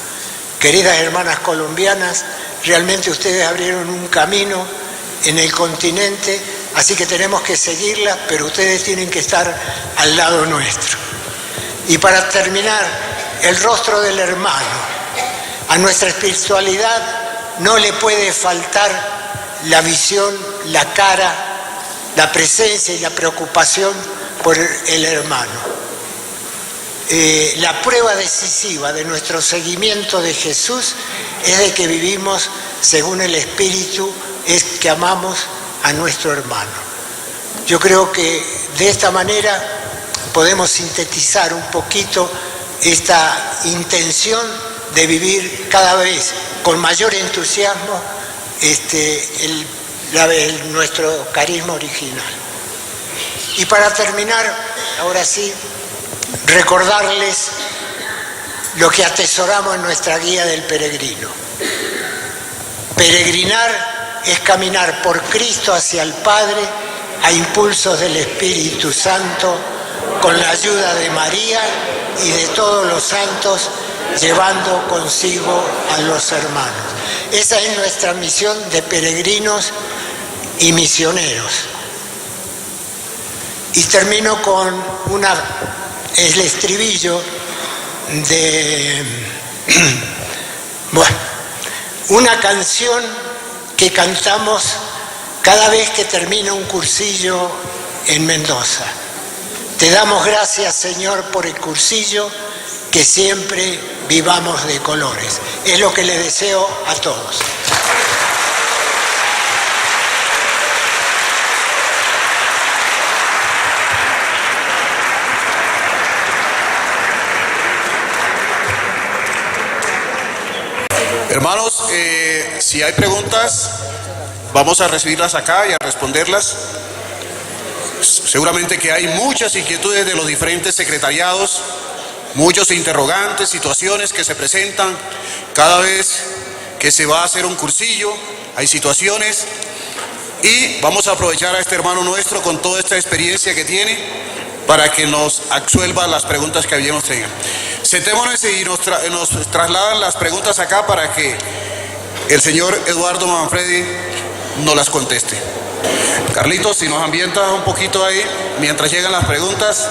Queridas hermanas colombianas, realmente ustedes abrieron un camino en el continente, así que tenemos que seguirlas, pero ustedes tienen que estar al lado nuestro. Y para terminar, el rostro del hermano. A nuestra espiritualidad no le puede faltar la visión, la cara, la presencia y la preocupación por el hermano. La prueba decisiva de nuestro seguimiento de Jesús es de que vivimos según el Espíritu, es que amamos a nuestro hermano. Yo creo que de esta manera podemos sintetizar un poquito esta intención de vivir cada vez con mayor entusiasmo nuestro carisma original. Y para terminar, ahora sí, recordarles lo que atesoramos en nuestra guía del peregrino. Peregrinar es caminar por Cristo hacia el Padre a impulsos del Espíritu Santo, con la ayuda de María y de todos los santos, llevando consigo a los hermanos. Esa es nuestra misión de peregrinos y misioneros. Y termino con el estribillo de una canción que cantamos cada vez que termina un cursillo en Mendoza. Te damos gracias, Señor, por el cursillo, que siempre vivamos de colores. Es lo que les deseo a todos. Hermanos, si hay preguntas, vamos a recibirlas acá y a responderlas. Seguramente que hay muchas inquietudes de los diferentes secretariados, muchos interrogantes, situaciones que se presentan cada vez que se va a hacer un cursillo, hay situaciones, y vamos a aprovechar a este hermano nuestro con toda esta experiencia que tiene para que nos absuelva las preguntas que habíamos tenido. Sentémonos y nos trasladan las preguntas acá para que el señor Eduardo Manfredi nos las conteste. Carlitos, si nos ambientas un poquito ahí mientras llegan las preguntas.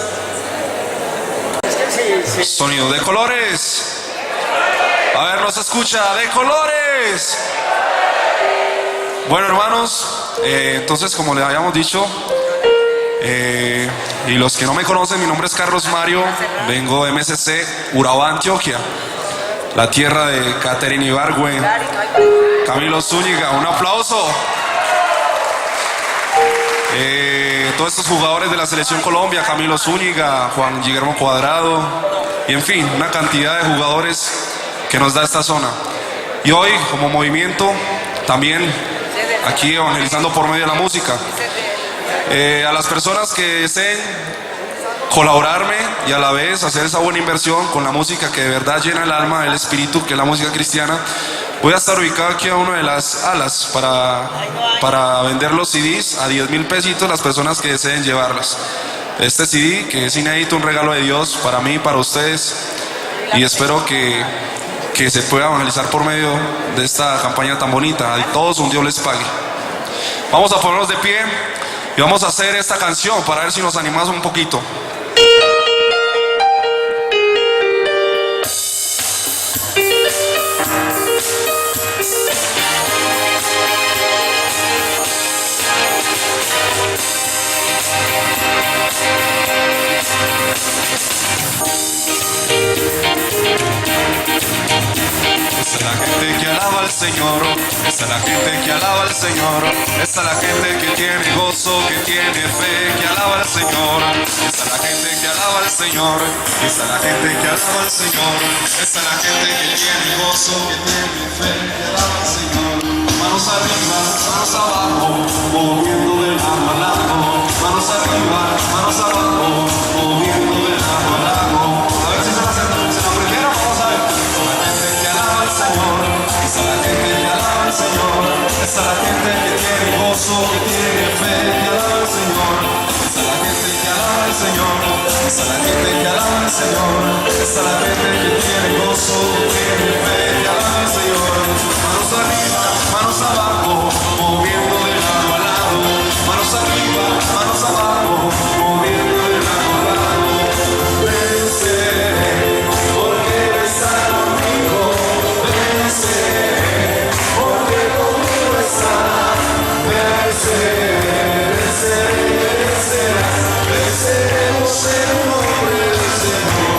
Sonido de colores. A ver, nos escucha de colores. Bueno, hermanos, entonces, como les habíamos dicho, y los que no me conocen, mi nombre es Carlos Mario, vengo de MSC Urabá, Antioquia, la tierra de Caterina Ibargüen, Camilo Zúñiga. Un aplauso. Todos estos jugadores de la Selección Colombia, Camilo Zúñiga, Juan Guillermo Cuadrado, y en fin, una cantidad de jugadores que nos da esta zona. Y hoy, como movimiento, también aquí evangelizando por medio de la música. A las personas que deseen colaborarme y a la vez hacer esa buena inversión con la música que de verdad llena el alma, el espíritu, que es la música cristiana, voy a estar ubicado aquí a una de las alas para vender los CDs a 10,000 pesitos las personas que deseen llevarlas. Este CD, que es inédito, un regalo de Dios para mí y para ustedes, y espero que se pueda evangelizar por medio de esta campaña tan bonita. A todos un Dios les pague. Vamos a ponernos de pie y vamos a hacer esta canción para ver si nos animamos un poquito. Esa es la gente que alaba al Señor, esa es la gente que alaba al Señor, esa es la gente que tiene gozo, que tiene fe, que alaba al Señor, esa es la gente que alaba al Señor, esa es la gente que alaba al Señor, esa es la gente que tiene gozo, que tiene fe, que alaba al Señor. Manos arriba, manos abajo, moviendo de lado a lado, manos arriba, manos abajo, moviendo de lado a lado. Esa la gente que alaba al Señor, esa la gente que tiene gozo, que tiene fe, que alaba al Señor. Manos arriba, manos abajo, moviendo de lado a lado. Manos arriba, manos abajo, moviendo de lado a lado. Vencer, porque Él está conmigo. Vencer, porque conmigo está. Vencer, vencer, vencerás. Venceremos en el nombre del Señor.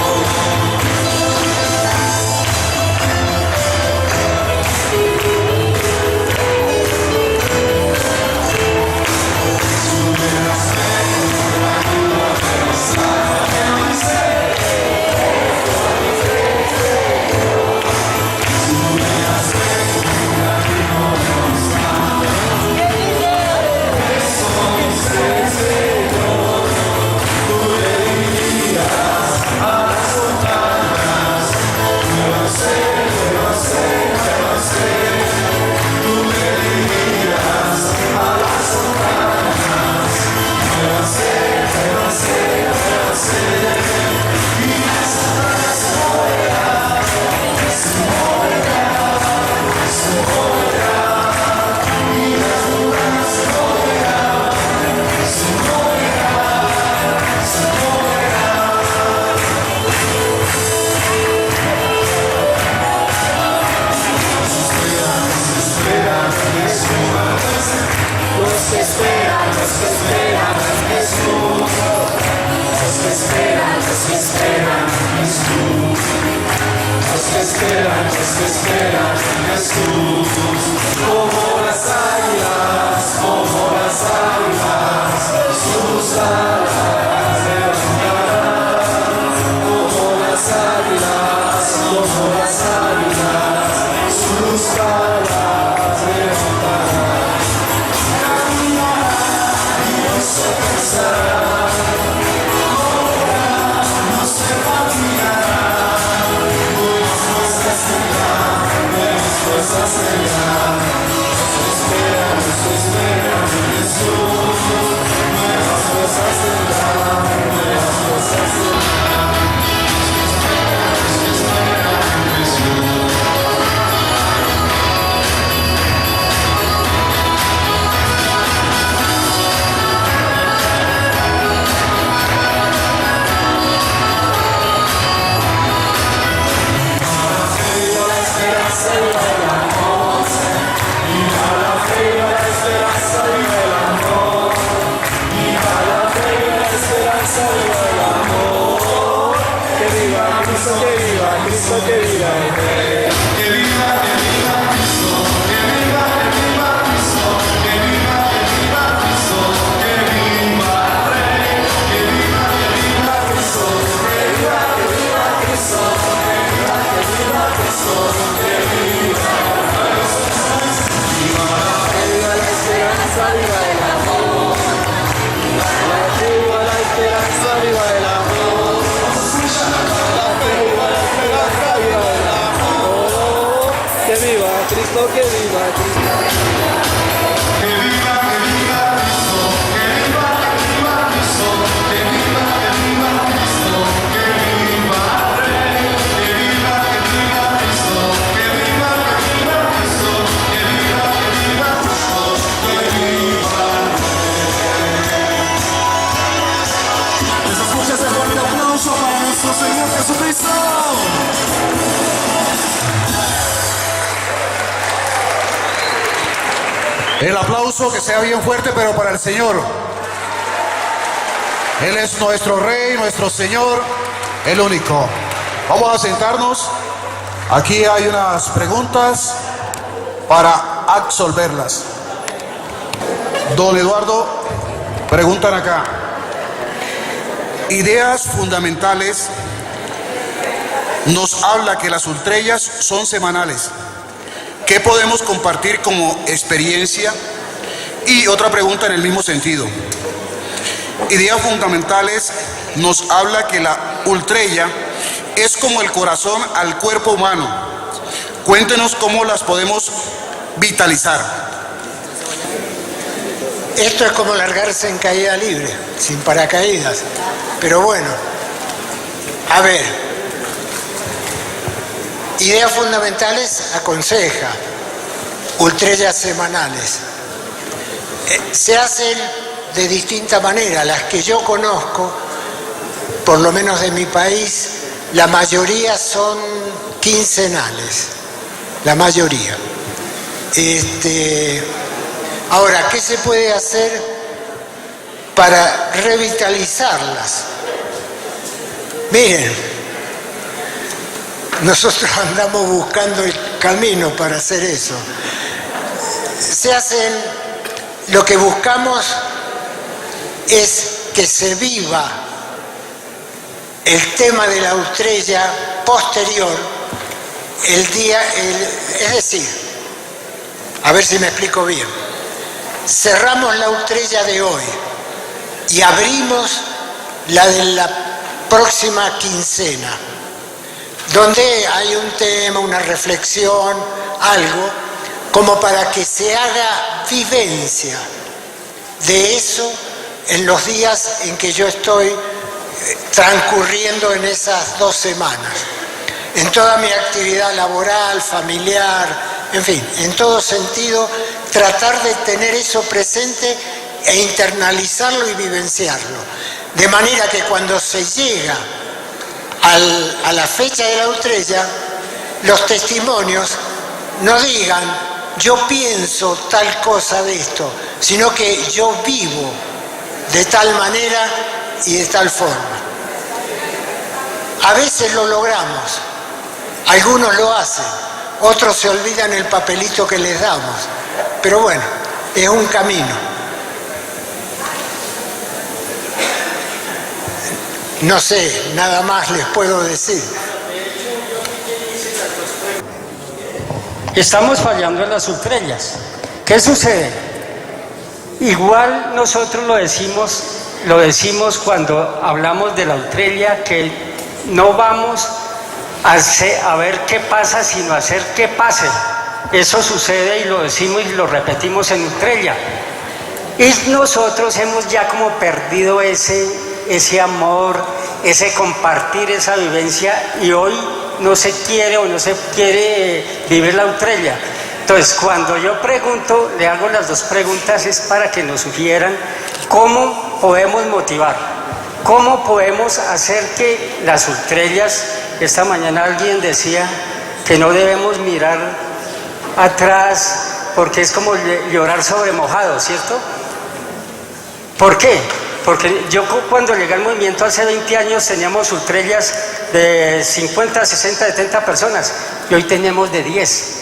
El aplauso que sea bien fuerte, pero para el Señor. Él es nuestro Rey, nuestro Señor, el único. Vamos a sentarnos. Aquí hay unas preguntas para absolverlas. Don Eduardo, preguntan acá. Ideas fundamentales nos habla que las ultrellas son semanales. ¿Qué podemos compartir como experiencia? Y otra pregunta en el mismo sentido. Ideas fundamentales nos habla que la ultrella es como el corazón al cuerpo humano. Cuéntenos cómo las podemos vitalizar. Esto es como largarse en caída libre, sin paracaídas. Pero bueno, A ver, Ideas Fundamentales aconseja ultrellas semanales. Se hacen de distinta manera. Las que yo conozco, por lo menos de mi país, la mayoría son quincenales. La mayoría. Ahora, ¿qué se puede hacer para revitalizarlas? Miren, nosotros andamos buscando el camino para hacer eso. Lo que buscamos es que se viva el tema de la ultrella posterior es decir, a ver si me explico bien. Cerramos la ultrella de hoy y abrimos la de la próxima quincena, donde hay un tema, una reflexión, algo, como para que se haga vivencia de eso en los días en que yo estoy transcurriendo en esas 2 semanas. En toda mi actividad laboral, familiar, en fin, en todo sentido, tratar de tener eso presente e internalizarlo y vivenciarlo. De manera que cuando se llega a la fecha de la ultrella, los testimonios no digan, yo pienso tal cosa de esto, sino que yo vivo de tal manera y de tal forma. A veces lo logramos, algunos lo hacen, otros se olvidan el papelito que les damos, pero bueno, es un camino. No sé, nada más les puedo decir. Estamos fallando en las ultrellas. ¿Qué sucede? Igual nosotros lo decimos cuando hablamos de la ultrella, que no vamos a ver qué pasa, sino a hacer que pase. Eso sucede y lo decimos y lo repetimos en ultrella. Y nosotros hemos ya como perdido ese amor, ese compartir, esa vivencia, y hoy no se quiere vivir la ultrella. Entonces, cuando yo pregunto, le hago las 2 preguntas, es para que nos sugieran cómo podemos motivar, cómo podemos hacer que las ultrellas, esta mañana alguien decía que no debemos mirar atrás porque es como llorar sobre mojado, ¿cierto? ¿Por qué? Porque yo cuando llegué al movimiento hace 20 años teníamos ultrellas de 50, 60, 70 personas y hoy tenemos de 10.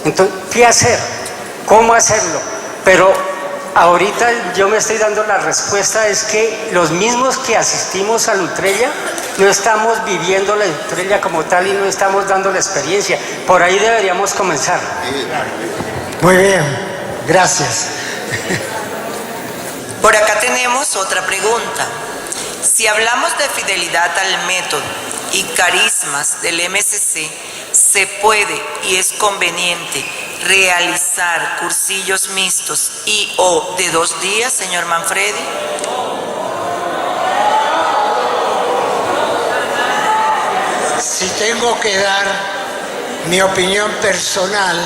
Entonces, ¿qué hacer? ¿Cómo hacerlo? Pero ahorita yo me estoy dando la respuesta, es que los mismos que asistimos a la ultrella no estamos viviendo la ultrella como tal y no estamos dando la experiencia. Por ahí deberíamos comenzar. Muy bien, gracias. Por acá tenemos otra pregunta. Si hablamos de fidelidad al método y carismas del MSC, ¿se puede y es conveniente realizar cursillos mixtos o de 2 días, señor Manfredi? Si tengo que dar mi opinión personal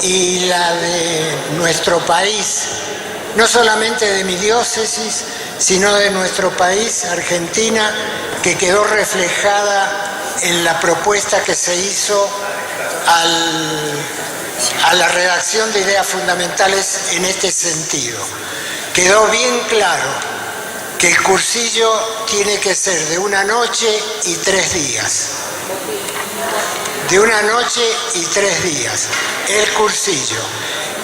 y la de nuestro país, no solamente de mi diócesis, sino de nuestro país, Argentina, que quedó reflejada en la propuesta que se hizo a la redacción de ideas fundamentales en este sentido. Quedó bien claro que el cursillo tiene que ser de 1 noche y 3 días. De 1 noche y 3 días, el cursillo.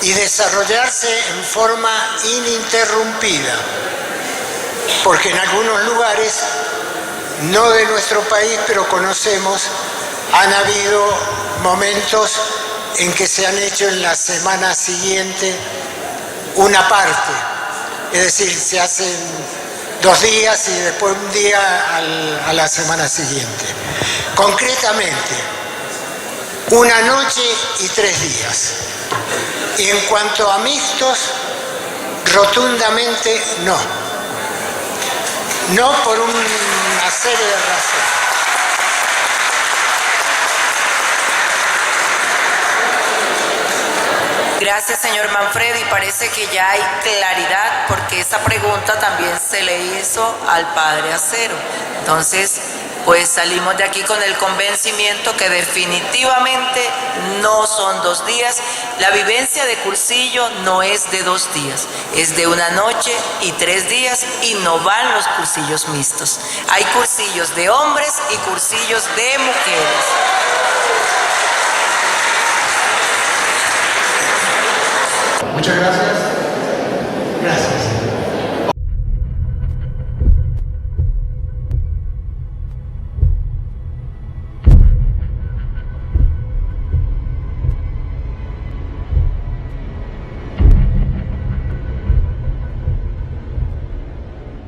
Y desarrollarse en forma ininterrumpida, porque en algunos lugares, no de nuestro país, pero conocemos, han habido momentos en que se han hecho en la semana siguiente una parte, es decir, se hacen 2 días y después 1 día a la semana siguiente. Concretamente, 1 noche y 3 días. Y en cuanto a mixtos, rotundamente no. no por una serie de razones. Gracias, señor Manfredi. Parece que ya hay claridad porque esa pregunta también se le hizo al padre Acero. Entonces, pues salimos de aquí con el convencimiento que definitivamente no son 2 días. La vivencia de cursillo no es de 2 días, es de 1 noche y 3 días y no van los cursillos mixtos. Hay cursillos de hombres y cursillos de mujeres. Muchas gracias.